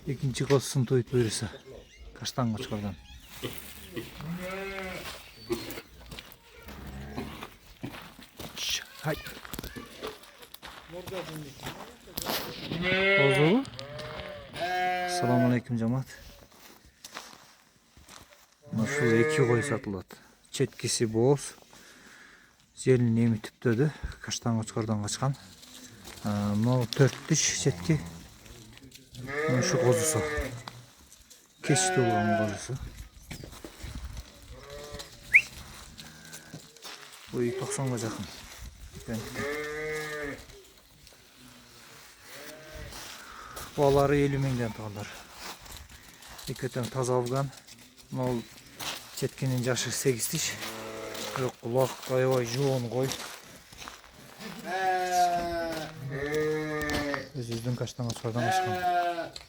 Экинчи козусун тоюп буюрса. Каштан Кочкордон. Hay. Kozulu. Assalamu alaikum cemaat. Şu iki koy satılады. Çetkisi boz. Желін еми түптөдү. Каштан Кочкордон качкан. Мынау 4 диш четки. Şu козусу. Кечти болгон козусу. Bu 90'ga жақын. Балары 50 миңден тұрғандар. Екетен таза алған. Мынау четкенин жашы 8 тиш. Құлақ аябай жоон қой. Өзүбүздүн Каштан Кочкордон качкан.